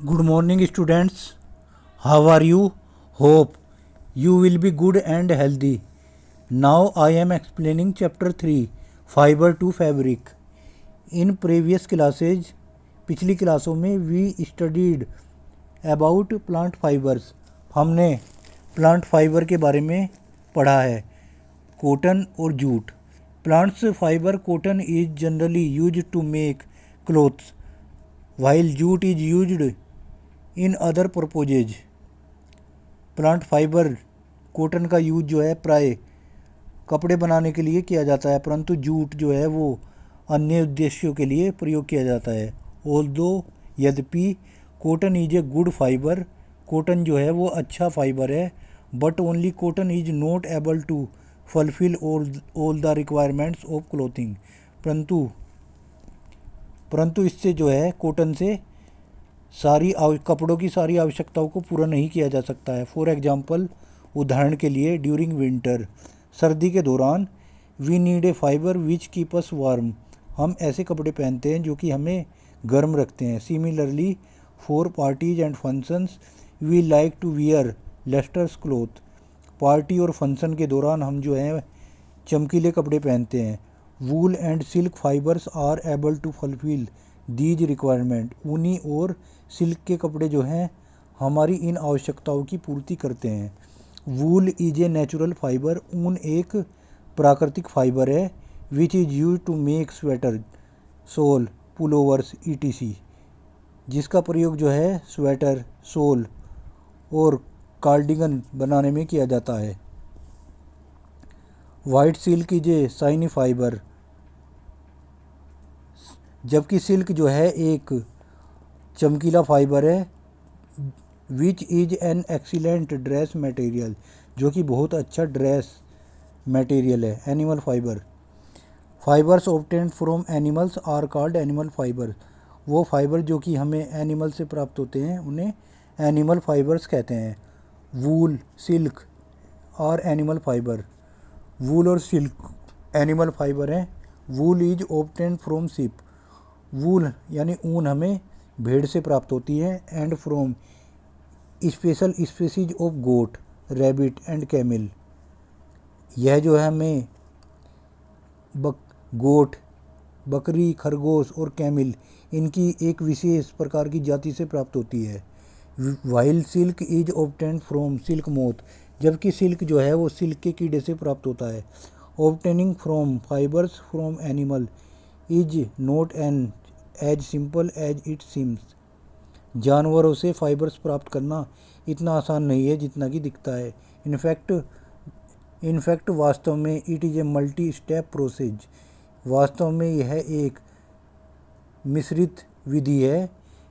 Good morning, students. How are you? Hope you will be good and healthy. Now I am explaining chapter 3 Fiber to Fabric. In previous classes, पिछली क्लासों में we studied about plant fibres. हमने plant fibre के बारे में पढ़ा है. Cotton और jute. Plants fibre cotton is generally use to make clothes while jute is used in other purposes. Plant fibre cotton का यूज जो है प्राय कपड़े बनाने के लिए किया जाता है, परंतु जूट जो है वो अन्य उद्देश्यों के लिए प्रयोग किया जाता है. ऑल्दो यद्यपि cotton is a good fibre, cotton जो है वो अच्छा फाइबर है, but only cotton is not able to fulfil all the requirements of clothing. परंतु इससे जो है कॉटन से कपड़ों की सारी आवश्यकताओं को पूरा नहीं किया जा सकता है. फॉर एग्जांपल, उदाहरण के लिए, ड्यूरिंग विंटर, सर्दी के दौरान, we need a fibre which keep us warm, हम ऐसे कपड़े पहनते हैं जो कि हमें गर्म रखते हैं. Similarly for parties and functions we like to wear lustrous cloth, party और फंक्शन के दौरान हम जो है चमकीले कपड़े पहनते हैं. Wool and silk fibres are able to fulfil these requirement, ऊनी और सिल्क के कपड़े जो हैं हमारी इन आवश्यकताओं की पूर्ति करते हैं. Wool is a natural fibre, ऊन एक प्राकृतिक फाइबर है, which is use to make sweater, shawl, pullovers etc, जिसका प्रयोग जो है स्वेटर, सोल और कार्डिगन बनाने में किया जाता है. White silk is a shiny fibre, जबकि सिल्क जो है एक चमकीला फाइबर है. Which is an excellent dress material, जो कि बहुत अच्छा ड्रेस मटेरियल है. Animal fibre, fibres obtained from animals are called animal fibre, वो फाइबर जो कि हमें एनिमल से प्राप्त होते हैं उन्हें एनिमल फाइबर्स कहते हैं. वूल, सिल्क और एनिमल फाइबर, वूल और सिल्क एनिमल फाइबर हैं. Wool is obtained from sheep, wool यानी ऊन हमें भेड़ से प्राप्त होती है. And from special species of goat, rabbit and camel, यह जो है हमें गोट, बकरी, खरगोश और कैमिल, इनकी एक विशेष प्रकार की जाति से प्राप्त होती है. While silk is obtained from silk moth, जबकि सिल्क जो है वो सिल्क के कीड़े से प्राप्त होता है. Obtaining from fibres from animal is not an as simple as it seems, जानवरों से फाइबर्स प्राप्त करना इतना आसान नहीं है जितना कि दिखता है. इनफैक्ट वास्तव में it is a multi step process, वास्तव में यह एक मिश्रित विधि है.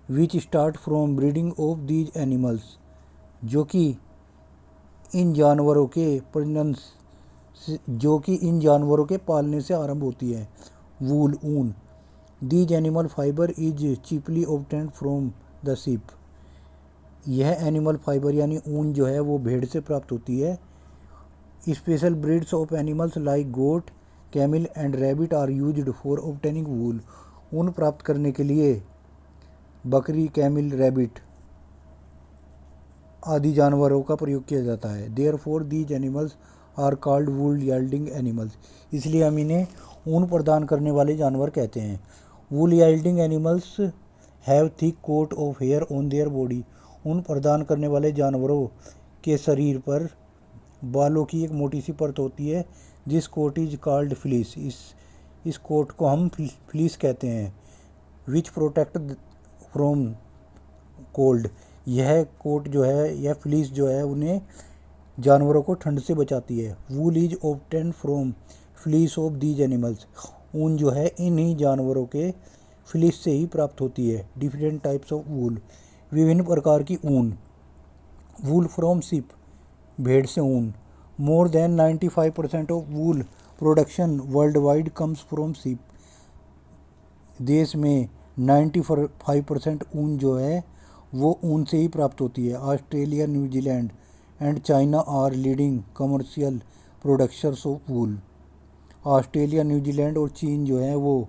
Which start from breeding of these animals, जो कि इन जानवरों के पालने से आरंभ होती है. वूल, ऊन. These animal fibre is cheaply obtained from the ship, यह एनिमल फाइबर यानी ऊन जो है वो भेड़ से प्राप्त होती है. Special breeds of animals like goat, camel and rabbit are used for obtaining wool, ऊन प्राप्त करने के लिए बकरी, कैमिल, रैबिट आदि जानवरों का प्रयोग किया जाता है. Therefore these animals are called wool yielding animals, इसलिए हम इन्हें ऊन प्रदान करने वाले जानवर कहते हैं. Wool yielding animals have thick coat of hair on their body, ऊन प्रदान करने वाले जानवरों के शरीर पर बालों की एक मोटी सी परत होती है. This coat is called fleece, इस कोट को हम फ्लीस कहते हैं. विच प्रोटेक्ट फ्रॉम कोल्ड, यह कोट जो है, यह फ्लीस जो है उन्हें जानवरों को ठंड से बचाती है. वूल is obtained from fleece of these animals, ऊन जो है इन्हीं जानवरों के फ्लीस से ही प्राप्त होती है. डिफरेंट टाइप्स ऑफ वूल, विभिन्न प्रकार की ऊन. वूल फ्रॉम शिप, भेड़ से ऊन. More than 95% of wool production world wide comes from ship, देश में 95% ऊन जो है वो ऊन से ही प्राप्त होती है. Australia, New Zealand and China are leading commercial producers of wool, Australia, New Zealand और चीन जो है वो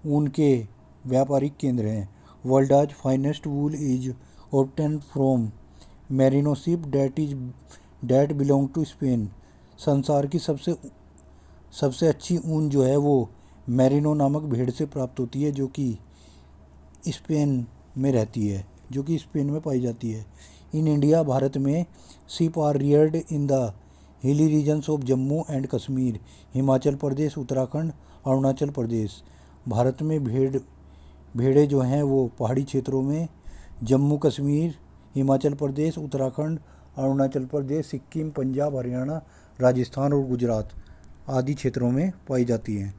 ऊन के व्यापारिक केंद्र हैं. World finest wool is obtain from merino sheep that belong to Spain. संसार की सबसे अच्छी ऊन जो है वो मेरिनो नामक भेड़ से प्राप्त होती है, जो कि स्पेन में रहती है, जो कि स्पेन में पाई जाती है। इन इंडिया, भारत में sheep are reared in the hilly regions of Jammu and Kashmir, Himachal Pradesh, Uttarakhand, Arunachal Pradesh. Bharat में भेड़ें जो हैं वो पहाड़ी क्षेत्रों में जम्मू कश्मीर, हिमाचल प्रदेश, उत्तराखंड, अरुणाचल प्रदेश, सिक्किम, पंजाब, हरियाणा, राजस्थान और गुजरात आदि क्षेत्रों में पाई जाती हैं।